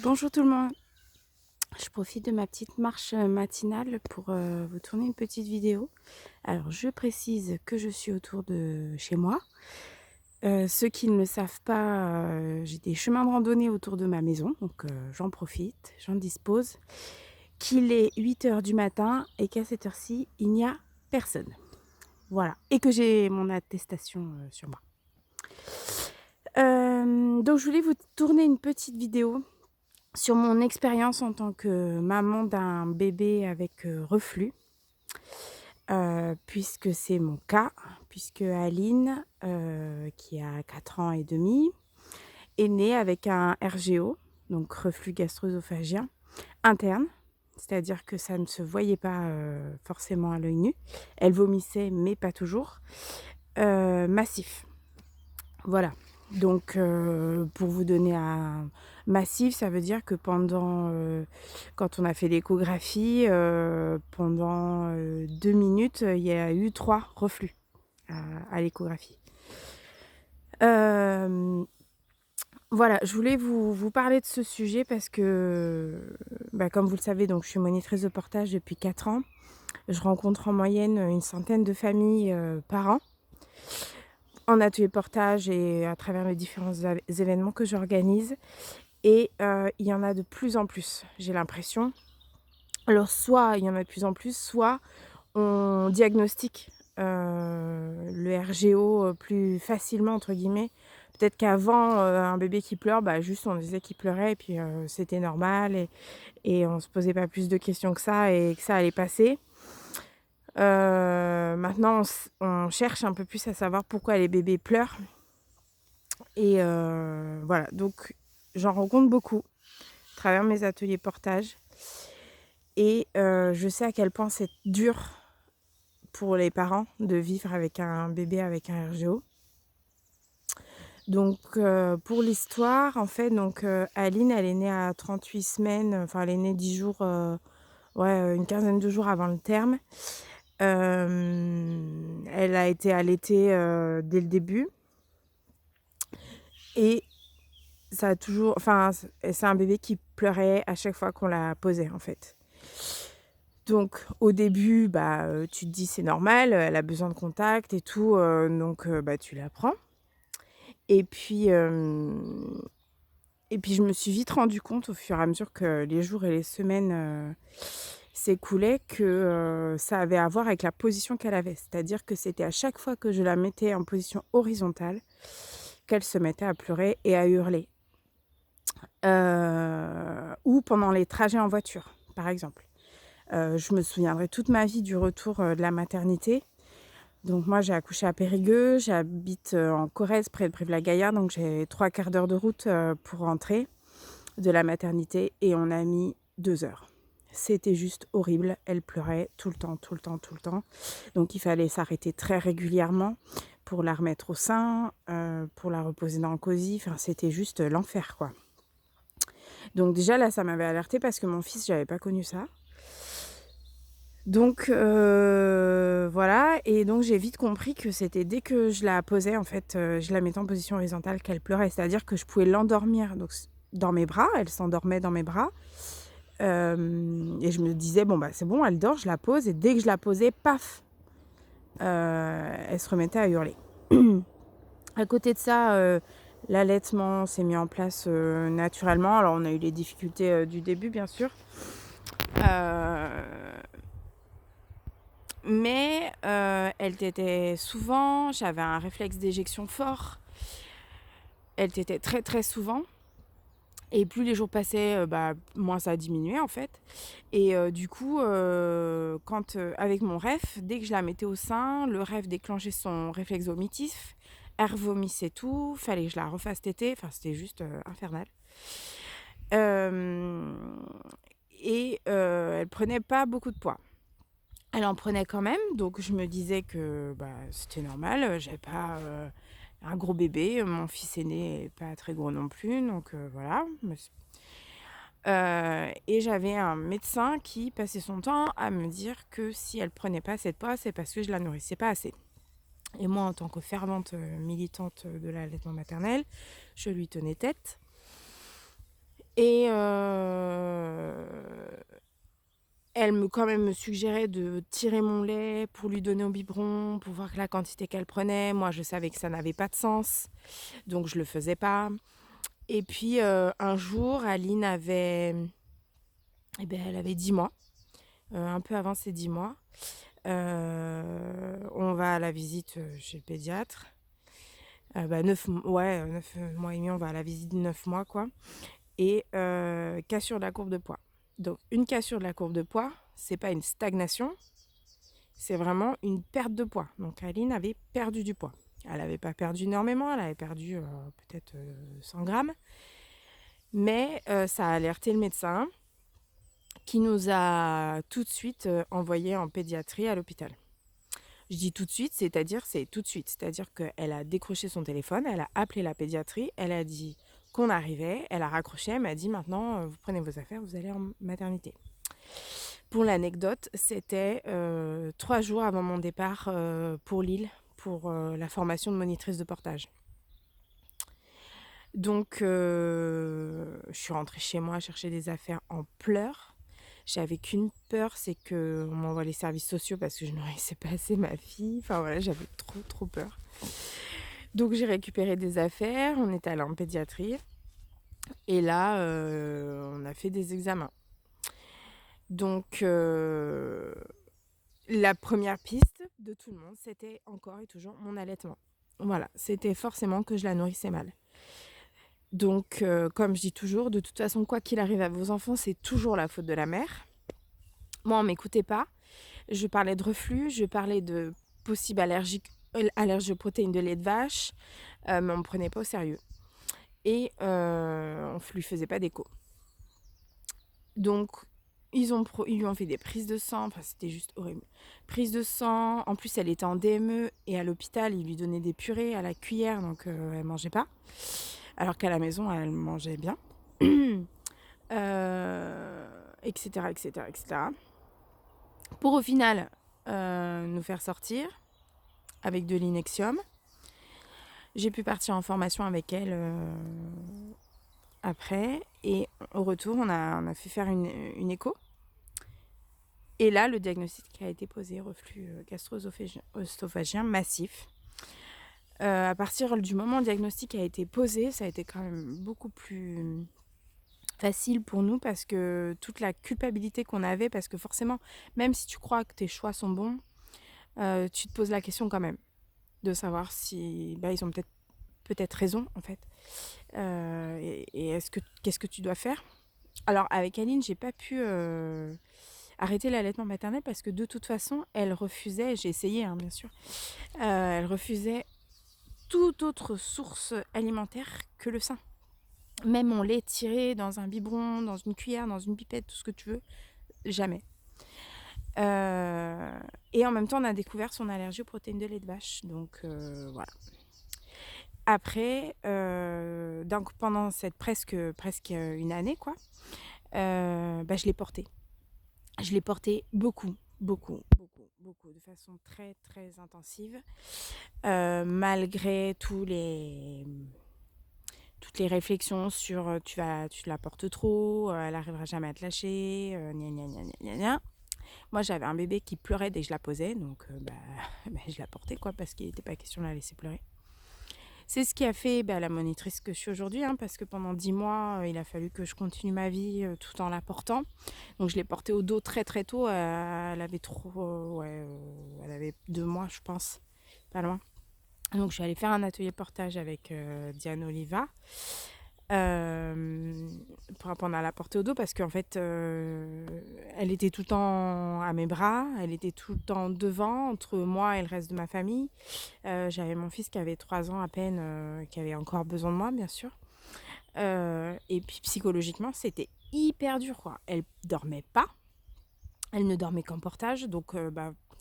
Bonjour tout le monde, je profite de ma petite marche matinale pour vous tourner une petite vidéo. Alors je précise que je suis autour de chez moi. Ceux qui ne le savent pas, j'ai des chemins de randonnée autour de ma maison, donc j'en profite, j'en dispose. Qu'il est 8 heures du matin et qu'à cette heure-ci, il n'y a personne. Voilà, et que j'ai mon attestation sur moi. Donc je voulais vous tourner une petite vidéo sur mon expérience en tant que maman d'un bébé avec, reflux, puisque c'est mon cas, puisque Aline, qui a 4 ans et demi, est née avec un RGO, donc reflux gastro-œsophagien interne. C'est-à-dire que ça ne se voyait pas, forcément à l'œil nu. Elle vomissait, mais pas toujours. Massif. Voilà, donc pour vous donner un massif, ça veut dire que pendant, quand on a fait l'échographie, pendant, 2 minutes, il y a eu 3 reflux à l'échographie. Voilà, je voulais vous parler de ce sujet parce que, comme vous le savez, donc je suis monitrice de portage depuis 4 ans. Je rencontre en moyenne une centaine de familles, par an. En atelier portage et à travers les différents événements que j'organise et il y en a de plus en plus, j'ai l'impression. Alors soit il y en a de plus en plus, soit on diagnostique, le RGO, «plus facilement» entre guillemets. Peut-être qu'avant, un bébé qui pleure, juste on disait qu'il pleurait et puis, c'était normal et on se posait pas plus de questions que ça et que ça allait passer. Maintenant on cherche un peu plus à savoir pourquoi les bébés pleurent. Et voilà, donc j'en rencontre beaucoup à travers mes ateliers portage et je sais à quel point c'est dur pour les parents de vivre avec un bébé avec un RGO. Donc pour l'histoire, en fait, donc Aline, elle est née à 38 semaines, enfin elle est née 10 jours, une quinzaine de jours avant le terme. Elle a été allaitée, dès le début et ça a toujours enfin, c'est un bébé qui pleurait à chaque fois qu'on la posait, en fait. Donc au début, tu te dis: «C'est normal, elle a besoin de contact et tout», donc tu la prends et puis, je me suis vite rendu compte au fur et à mesure que les jours et les semaines, s'écoulaient que, ça avait à voir avec la position qu'elle avait. C'est-à-dire que c'était à chaque fois que je la mettais en position horizontale qu'elle se mettait à pleurer et à hurler. Ou pendant les trajets en voiture, par exemple. Je me souviendrai toute ma vie du retour, de la maternité. Donc moi, j'ai accouché à Périgueux, j'habite, en Corrèze, près de Brive-la-Gaillarde, donc j'ai 3/4 d'heure de route, pour rentrer de la maternité et on a mis 2 heures. C'était juste horrible, elle pleurait tout le temps, tout le temps, tout le temps. Donc il fallait s'arrêter très régulièrement pour la remettre au sein, pour la reposer dans le cosy, enfin c'était juste, l'enfer, quoi. Donc déjà là, ça m'avait alertée parce que mon fils, j'avais pas connu ça. Donc voilà et donc j'ai vite compris que c'était dès que je la posais en fait, je la mettais en position horizontale qu'elle pleurait. C'est-à-dire que je pouvais l'endormir donc dans mes bras, elle s'endormait dans mes bras, et je me disais: «Bon, c'est bon, elle dort», je la pose et dès que je la posais, paf, elle se remettait à hurler. À côté de ça, l'allaitement s'est mis en place, naturellement. Alors on a eu les difficultés, du début bien sûr. Mais elle tétait souvent, j'avais un réflexe d'éjection fort. Elle tétait très, très souvent et plus les jours passaient, moins ça diminuait en fait et du coup, quand, avec mon ref, dès que je la mettais au sein, le ref déclenchait son réflexe vomitif. Elle revomissait tout, fallait que je la refasse téter, enfin c'était juste, infernal. Hem et elle prenait pas beaucoup de poids. Elle en prenait quand même, donc je me disais que, c'était normal, j'avais pas, un gros bébé, mon fils aîné est pas très gros non plus, donc voilà. Et j'avais un médecin qui passait son temps à me dire que si elle prenait pas assez de poids, c'est parce que je la nourrissais pas assez. Et moi, en tant que fervente, militante, de l'allaitement maternel, je lui tenais tête et elle quand même me suggérait de tirer mon lait pour lui donner au biberon, pour voir la quantité qu'elle prenait. Moi, je savais que ça n'avait pas de sens, donc je le faisais pas. Et puis, un jour, Aline avait elle avait 10 mois, un peu avant ses 10 mois. On va à la visite, chez le pédiatre. 9 mois et demi, on va à la visite de 9 mois, quoi. Et cassure de la courbe de poids. Donc une cassure de la courbe de poids, c'est pas une stagnation, c'est vraiment une perte de poids. Donc Aline avait perdu du poids. Elle n'avait pas perdu énormément, elle avait perdu peut-être 100 grammes. Mais ça a alerté le médecin qui nous a tout de suite envoyés en pédiatrie à l'hôpital. Je dis tout de suite, c'est-à-dire c'est tout de suite. C'est-à-dire qu'elle a décroché son téléphone, elle a appelé la pédiatrie, elle a dit qu'on arrivait, elle a raccroché, elle m'a dit maintenant vous prenez vos affaires, vous allez en maternité. Pour l'anecdote, c'était 3 jours avant mon départ pour Lille, pour la formation de monitrice de portage. Donc je suis rentrée chez moi chercher des affaires en pleurs. J'avais qu'une peur, c'est qu'on m'envoie les services sociaux parce que je ne laissais pas assez ma fille. Enfin voilà, j'avais trop peur. Donc j'ai récupéré des affaires, on est allé en pédiatrie. Et là, on a fait des examens. Donc la première piste de tout le monde, c'était encore et toujours mon allaitement. Voilà, c'était forcément que je la nourrissais mal. Donc, comme je dis toujours, de toute façon, quoi qu'il arrive à vos enfants, c'est toujours la faute de la mère. Moi, on ne m'écoutait pas. Je parlais de reflux, je parlais de possible allergie aux protéines de lait de vache, mais on ne me prenait pas au sérieux. Et on ne lui faisait pas d'écho. Donc, ils lui ont fait des prises de sang, enfin c'était juste horrible. Prises de sang, en plus elle était en DME et à l'hôpital, ils lui donnaient des purées à la cuillère, donc elle mangeait pas. Alors qu'à la maison, elle mangeait bien. Etc., etc., etc. Pour au final nous faire sortir avec de l'inexium. J'ai pu partir en formation avec elle après. Et au retour, on a fait faire une écho. Et là, le diagnostic a été posé, reflux gastro-œsophagien massif. À partir du moment où le diagnostic a été posé, ça a été quand même beaucoup plus facile pour nous parce que toute la culpabilité qu'on avait, parce que forcément, même si tu crois que tes choix sont bons, tu te poses la question quand même de savoir si ils ont peut-être raison en fait. Et qu'est-ce que tu dois faire? Alors avec Aline, j'ai pas pu arrêter l'allaitement maternel parce que de toute façon, elle refusait, j'ai essayé hein, bien sûr, elle refusait toute autre source alimentaire que le sein. Même mon lait tiré dans un biberon, dans une cuillère, dans une pipette, tout ce que tu veux, jamais. Et en même temps, on a découvert son allergie aux protéines de lait de vache. Donc voilà. Après, donc pendant cette presque une année, quoi, je l'ai porté. Je l'ai porté beaucoup, de façon très, très intensive, malgré toutes les réflexions sur tu la portes trop, elle n'arrivera jamais à te lâcher, gna gna gna gna gna. Moi, j'avais un bébé qui pleurait dès que je la posais, donc je la portais, quoi, parce qu'il n'était pas question de la laisser pleurer. C'est ce qui a fait la monitrice que je suis aujourd'hui, hein, parce que pendant 10 mois, il a fallu que je continue ma vie tout en la portant. Donc je l'ai portée au dos très très tôt. Elle avait elle avait 2 mois, je pense, pas loin. Donc je suis allée faire un atelier portage avec Diane Oliva pour apprendre à la porter au dos parce qu'en fait elle était tout le temps à mes bras, elle était tout le temps devant entre moi et le reste de ma famille. J'avais mon fils qui avait 3 ans à peine, qui avait encore besoin de moi bien sûr. Et puis psychologiquement c'était hyper dur quoi. Elle dormait pas, elle ne dormait qu'en portage donc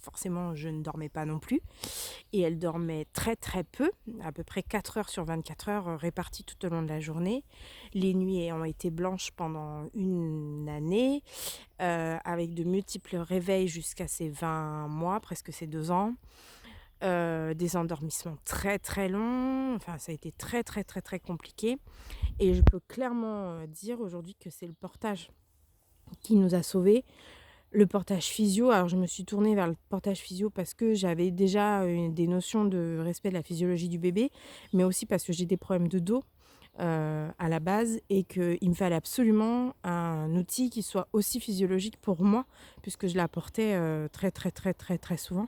forcément je ne dormais pas non plus. Et elle dormait très très peu, à peu près 4 heures sur 24 heures réparties tout au long de la journée. Les nuits ont été blanches pendant une année, avec de multiples réveils jusqu'à ses 20 mois, presque ses 2 ans. des endormissements très, très longs, enfin ça a été très, très, très, très compliqué et je peux clairement, dire aujourd'hui que c'est le portage qui nous a sauvés. Le portage physio, alors je me suis tournée vers le portage physio parce que j'avais déjà, des notions de respect de la physiologie du bébé, mais aussi parce que j'ai des problèmes de dos, à la base et qu'il me fallait absolument un outil qui soit aussi physiologique pour moi puisque je l'apportais, très, très, très, très, très souvent.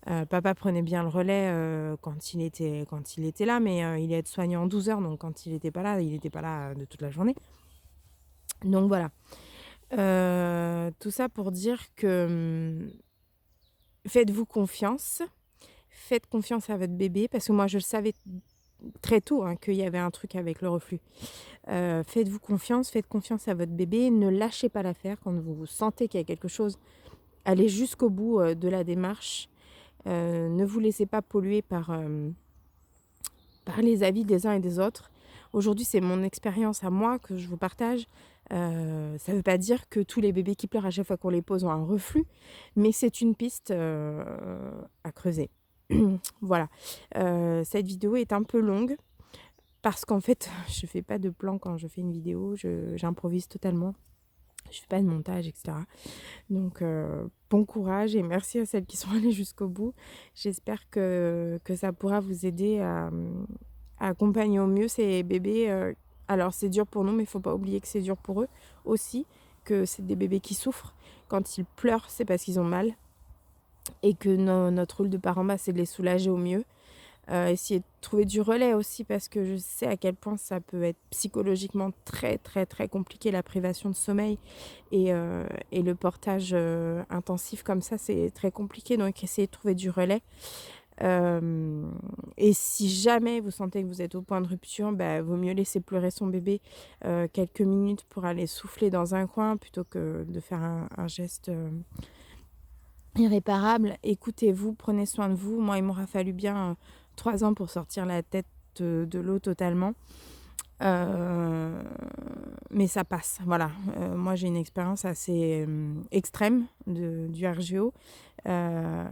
Papa prenait bien le relais, quand il était là, mais il est aide-soignant en 12 heures, donc quand il était pas là, de toute la journée. Donc voilà. Tout ça pour dire que, faites-vous confiance, faites confiance à votre bébé parce que moi je le savais très tôt, hein, qu'il y avait un truc avec le reflux. Faites-vous confiance, faites confiance à votre bébé, ne lâchez pas l'affaire quand vous sentez qu'il y a quelque chose. Allez jusqu'au bout, de la démarche. Ne vous laissez pas polluer par les avis des uns et des autres. Aujourd'hui, c'est mon expérience à moi que je vous partage. Ça ne veut pas dire que tous les bébés qui pleurent à chaque fois qu'on les pose ont un reflux, mais c'est une piste, à creuser. Voilà. Cette vidéo est un peu longue parce qu'en fait, je fais pas de plan quand je fais une vidéo, j'improvise totalement. Je fais pas de montage et cetera. Donc bon courage et merci à celles qui sont allées jusqu'au bout. J'espère que ça pourra vous aider à accompagner au mieux ces bébés, alors c'est dur pour nous, mais il faut pas oublier que c'est dur pour eux aussi, que c'est des bébés qui souffrent. Quand ils pleurent, c'est parce qu'ils ont mal et que notre rôle de parent, bah, c'est de les soulager au mieux. Essayer de trouver du relais aussi parce que je sais à quel point ça peut être psychologiquement très, très, très compliqué la privation de sommeil et le portage, intensif comme ça, c'est très compliqué donc essayez de trouver du relais. Et si jamais vous sentez que vous êtes au point de rupture, bah, vaut mieux laisser pleurer son bébé, quelques minutes pour aller souffler dans un coin plutôt que de faire un geste, irréparable. Écoutez-vous, prenez soin de vous. Moi, il m'aura fallu bien, 3 ans pour sortir la tête, de l'eau totalement. Heu, mais ça passe, voilà. Moi, j'ai une expérience assez, extrême du RGO. Heu,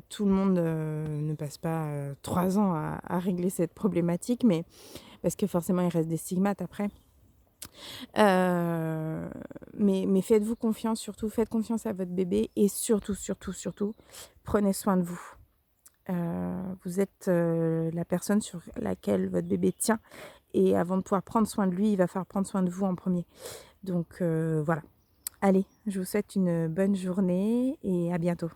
Tout le monde, ne passe pas, 3 ans à régler cette problématique, mais parce que forcément, il reste des stigmates après. Heu, mais faites-vous confiance, surtout faites confiance à votre bébé et surtout, surtout, surtout, prenez soin de vous. Vous êtes, la personne sur laquelle votre bébé tient et avant de pouvoir prendre soin de lui, il va falloir prendre soin de vous en premier. Donc voilà. Allez, je vous souhaite une bonne journée et à bientôt.